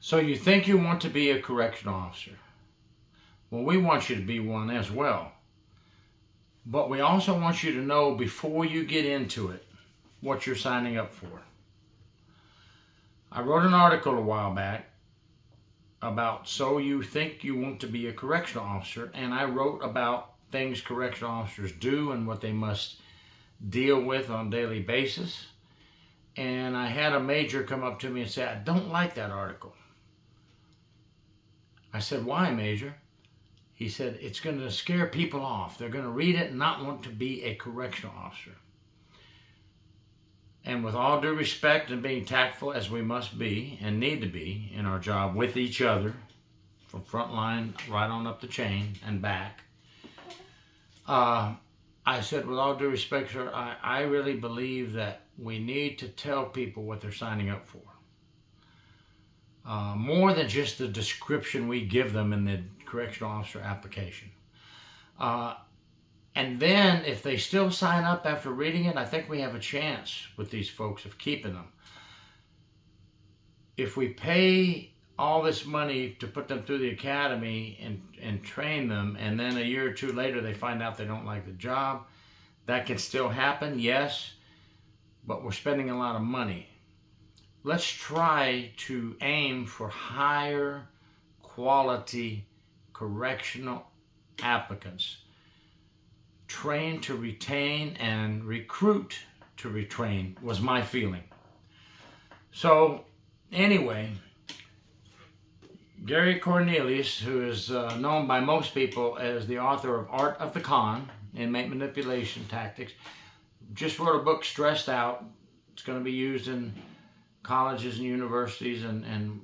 So you think you want to be a correctional officer. Well, we want you to be one as well. But we also want you to know before you get into it what you're signing up for. I wrote an article a while back about so you think you want to be a correctional officer, and I wrote about things correctional officers do and what they must deal with on a daily basis. And I had a major come up to me and say, I don't like that article. I said, why, Major? He said, it's going to scare people off. They're going to read it and not want to be a correctional officer. And with all due respect and being tactful as we must be and need to be in our job with each other, from front line right on up the chain and back, I said, with all due respect, sir, I really believe that we need to tell people what they're signing up for. More than just the description we give them in the correctional officer application. And then if they still sign up after reading it, I think we have a chance with these folks of keeping them. If we pay all this money to put them through the academy and train them, and then a year or two later they find out they don't like the job, that can still happen, yes, but we're spending a lot of money. Let's try to aim for higher quality correctional applicants. Train to retain and recruit to retrain was my feeling. So anyway, Gary Cornelius, who is known by most people as the author of Art of the Con, Inmate Manipulation Tactics, just wrote a book, Stressed Out. It's going to be used in colleges and universities and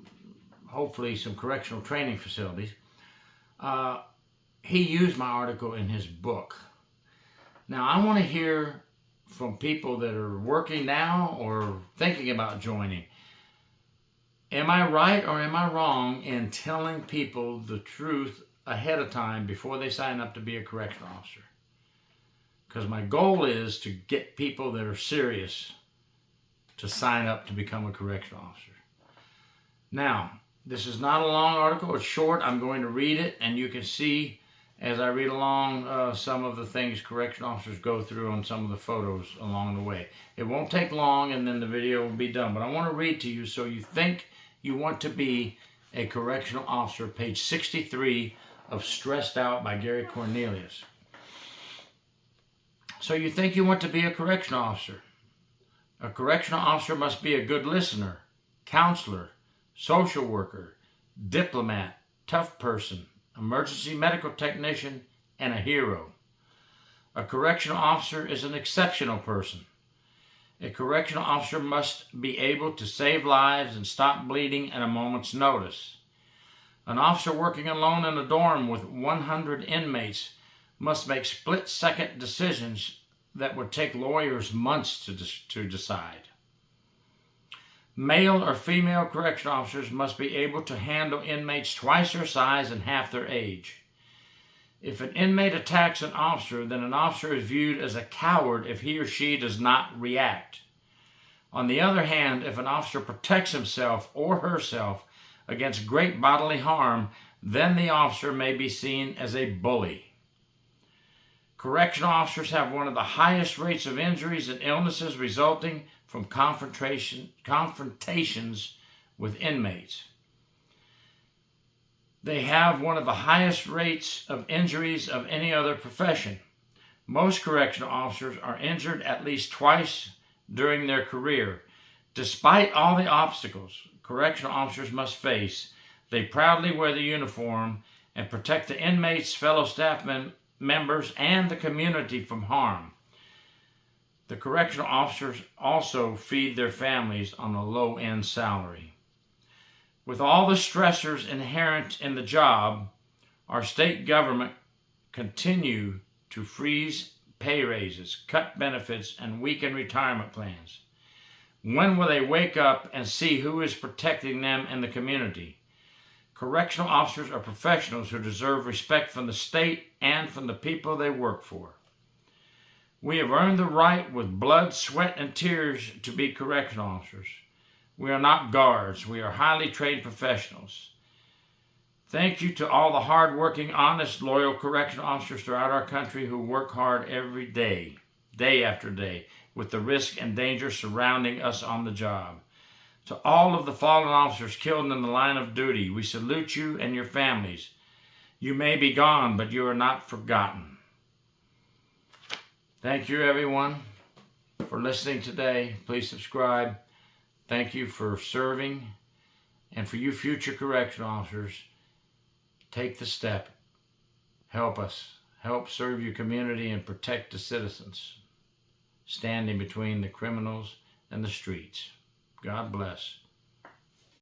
hopefully some correctional training facilities. He used my article in his book. Now, I want to hear from people that are working now or thinking about joining. Am I right or am I wrong in telling people the truth ahead of time before they sign up to be a correctional officer? Because my goal is to get people that are serious to sign up to become a correctional officer. Now, this is not a long article. It's short. I'm going to read it, and you can see as I read along some of the things correctional officers go through on some of the photos along the way. It won't take long, and then the video will be done. But I want to read to you so you think you want to be a correctional officer, page 63 of Stressed Out by Gary Cornelius. So you think you want to be a correctional officer. A correctional officer must be a good listener, counselor, social worker, diplomat, tough person, emergency medical technician, and a hero. A correctional officer is an exceptional person. A correctional officer must be able to save lives and stop bleeding at a moment's notice. An officer working alone in a dorm with 100 inmates must make split-second decisions that would take lawyers months to decide. Male or female correctional officers must be able to handle inmates twice their size and half their age. If an inmate attacks an officer, then an officer is viewed as a coward if he or she does not react. On the other hand, if an officer protects himself or herself against great bodily harm, then the officer may be seen as a bully. Correctional officers have one of the highest rates of injuries and illnesses resulting from confrontations with inmates. They have one of the highest rates of injuries of any other profession. Most correctional officers are injured at least twice during their career. Despite all the obstacles correctional officers must face, they proudly wear the uniform and protect the inmates, fellow staff members, and the community from harm. The correctional officers also feed their families on a low-end salary. With all the stressors inherent in the job, our state government continue to freeze pay raises, cut benefits, and weaken retirement plans. When will they wake up and see who is protecting them and the community? Correctional officers are professionals who deserve respect from the state and from the people they work for. We have earned the right with blood, sweat, and tears to be correctional officers. We are not guards. We are highly trained professionals. Thank you to all the hard-working, honest, loyal correctional officers throughout our country who work hard every day, day after day, with the risk and danger surrounding us on the job. To all of the fallen officers killed in the line of duty, we salute you and your families. You may be gone, but you are not forgotten. Thank you, everyone, for listening today. Please subscribe. Thank you for serving. And for you future correctional officers, take the step. Help us. Help serve your community and protect the citizens standing between the criminals and the streets. God bless.